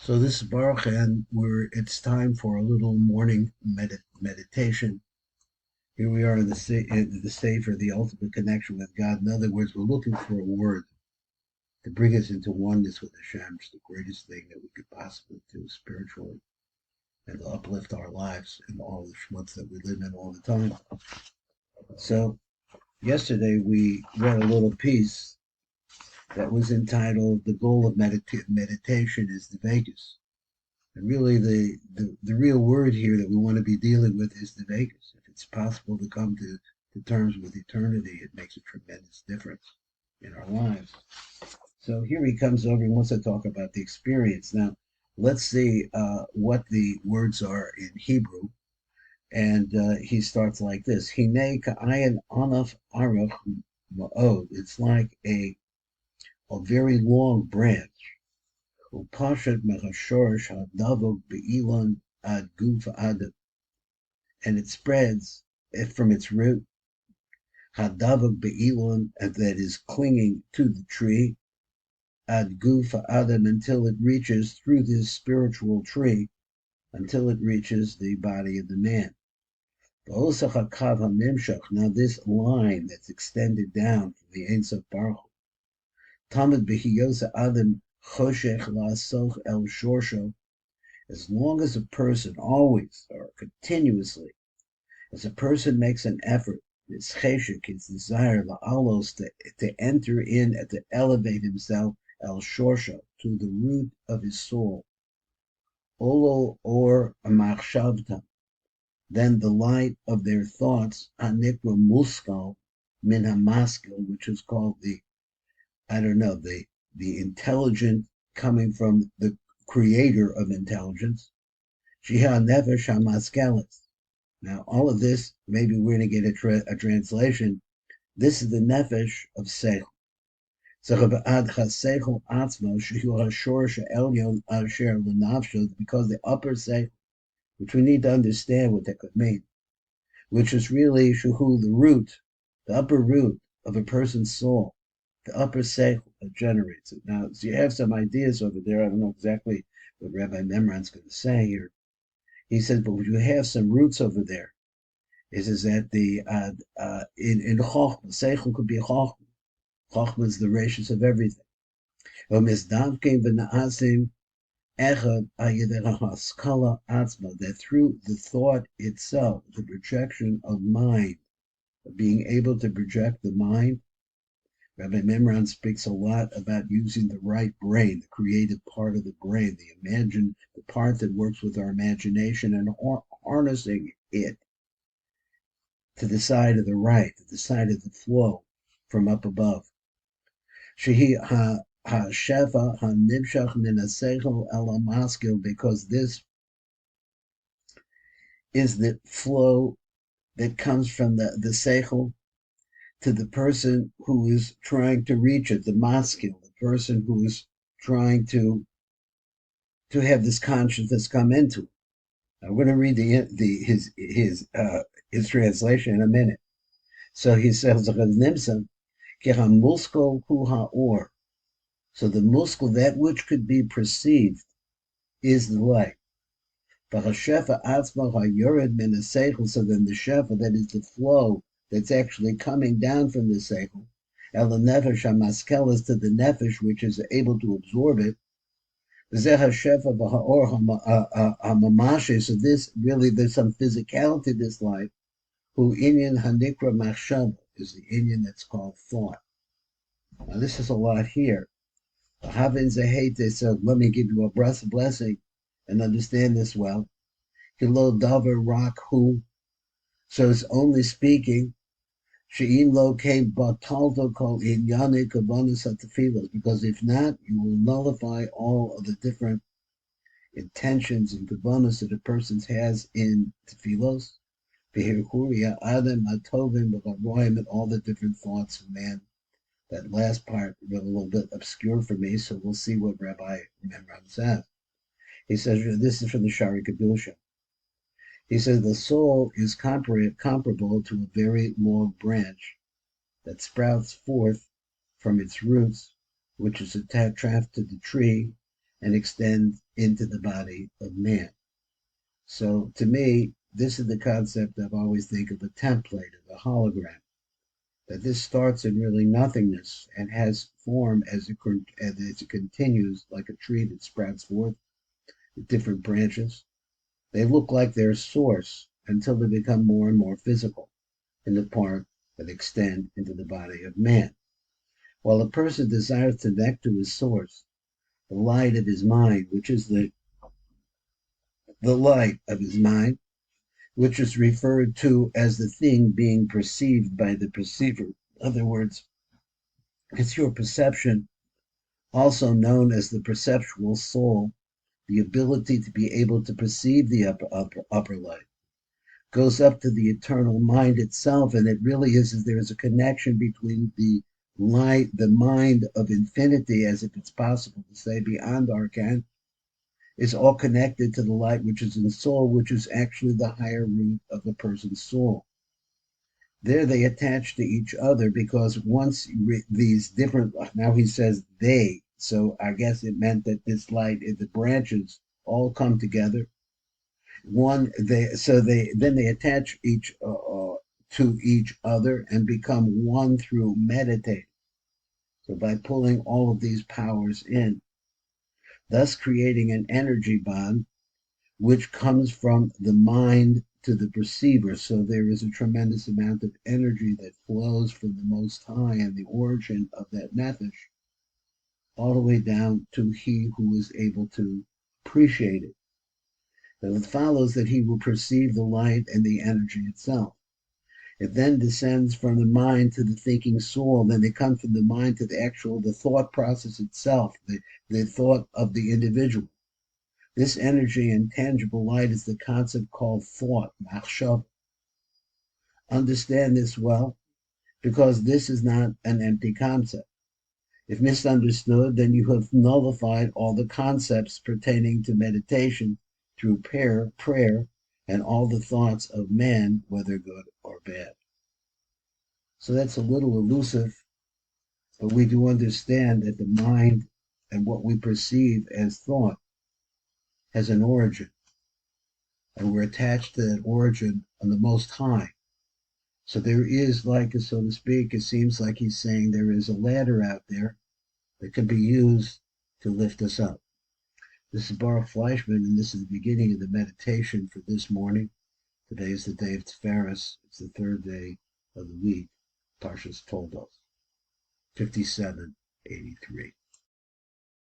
So this is Baruch, and it's time for a little morning meditation. Here we are in the state for the ultimate connection with God. In other words, we're looking for a word to bring us into oneness with Hashem. It's the greatest thing that we could possibly do spiritually, and to uplift our lives in all the schmutz that we live in all the time. So yesterday we read a little piece that was entitled "The Goal of Meditation is the Vegas." And really, the real word here that we want to be dealing with is the Vegas. If it's possible to come to terms with eternity, it makes a tremendous difference in our lives. So here he comes over and wants to talk about the experience. Now, let's see what the words are in Hebrew. And he starts like this: Hine ka'ayin anaf arach ma'od. It's like a very long branch. Upashat mechashorish hadavok be'ilan ad guf adam, and it spreads from its root. Hadavok be'ilan, that is clinging to the tree. Ad guf adam, until it reaches through this spiritual tree, until it reaches the body of the man. Now this line that's extended down from the Ein Sof Baruch Tamid behiyosa adam choshech la'asoch el shorsho. As long as a person always or continuously, as a person makes an effort, his cheshik, his desire, la'alos, to enter in and to elevate himself, el shorsha, to the root of his soul, olo or machshavta, then the light of their thoughts, anikra muskal, min hamaskil, which is called the intelligent coming from the creator of intelligence. Shiha nefesh hamaskelis. Now, all of this, maybe we're going to get a translation. This is the nefesh of seichel. Because the upper seichel, which we need to understand what that could mean, which is really shuhu, the upper root of a person's soul, the upper seichel that generates it. Now, so you have some ideas over there. I don't know exactly what Rabbi Memran's going to say here. He says, but you have some roots over there. Is that the in Chochmah, Seichel could be Chochmah. Chochmah is the ratios of everything. That through the thought itself, the projection of mind, of being able to project the mind, Rabbi Memran speaks a lot about using the right brain, the creative part of the brain, the part that works with our imagination, and harnessing it to the side of the right, to the side of the flow from up above. Shehi ha-shefa ha-nimshach min ha-seichel el ha-maskil, because this is the flow that comes from the seichel to the person who is trying to reach it, the maskil, the person who is trying to have this consciousness come into it. I'm going to read his translation in a minute. So he says, so the muskal, that which could be perceived, is the light. So then the shefa, that is the flow that's actually coming down from the seichel, el nefesh hamaskelis, to the nefesh, which is able to absorb it. So this really, there's some physicality to this life. Who inyan hanikra machshava is the inyan that's called thought. Now this is a lot here. Havin zehete, so let me give you a blessing and understand this well. Kilo davar rak hu, so it's only speaking. She'im lo came batalto kol inyane kavanas atafilos, because if not, you will nullify all of the different intentions and kavanas that a person has in tefilos. V'hirkuria adam atovim v'garoyim, and all the different thoughts of man. That last part was a little bit obscure for me, so we'll see what Rabbi Memram says. He says, this is from the Shari Kedusha. He says the soul is comparable to a very long branch that sprouts forth from its roots, which is attached to the tree, and extend into the body of man. So to me, this is the concept I've always think of a template, of a hologram, that this starts in really nothingness and has form as it continues, like a tree that sprouts forth with different branches. They look like their source until they become more and more physical in the part that extend into the body of man. While a person desires to connect to his source, the light of his mind, which is the light of his mind, which is referred to as the thing being perceived by the perceiver. In other words, it's your perception, also known as the perceptual soul, the ability to be able to perceive the upper light, goes up to the eternal mind itself, and it really is there is a connection between the light, the mind of infinity, as if it's possible to say beyond Arcan, is all connected to the light which is in soul, which is actually the higher root of a person's soul. There they attach to each other because once these different, now he says they, so I guess it meant that this light, the branches all come together. They attach each to each other and become one through meditating. So by pulling all of these powers in, thus creating an energy bond which comes from the mind to the perceiver. So there is a tremendous amount of energy that flows from the Most High and the origin of that nefesh, all the way down to he who is able to appreciate it. And it follows that he will perceive the light and the energy itself. It then descends from the mind to the thinking soul. Then it comes from the mind to the thought process itself, the thought of the individual. This energy and tangible light is the concept called thought, machshav. Understand this well, because this is not an empty concept. If misunderstood, then you have nullified all the concepts pertaining to meditation through prayer, and all the thoughts of man, whether good or bad. So that's a little elusive, but we do understand that the mind and what we perceive as thought has an origin, and we're attached to that origin on the Most High. So there is, like, so to speak, it seems like he's saying there is a ladder out there that can be used to lift us up. This is Baruch Fleischman, and this is the beginning of the meditation for this morning. Today is the day of Tiferes. It's the third day of the week. Parshas Toldos, 5783.